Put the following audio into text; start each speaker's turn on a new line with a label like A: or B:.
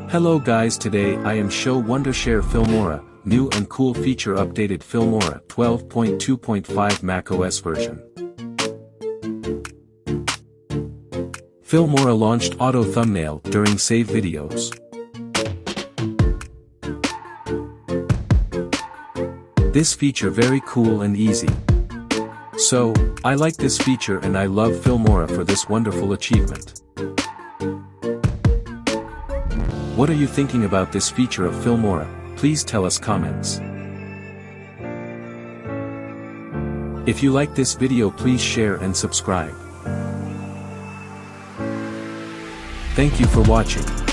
A: Hello guys, today I am show Wondershare Filmora, new and cool feature updated Filmora 12.2.5 macOS version. Filmora launched auto thumbnail during save videos. This feature very cool and easy. So, I like this feature and I love Filmora for this wonderful achievement. What are you thinking about this feature of Filmora? Please tell us comments. If you like this video, please share and subscribe. Thank you for watching.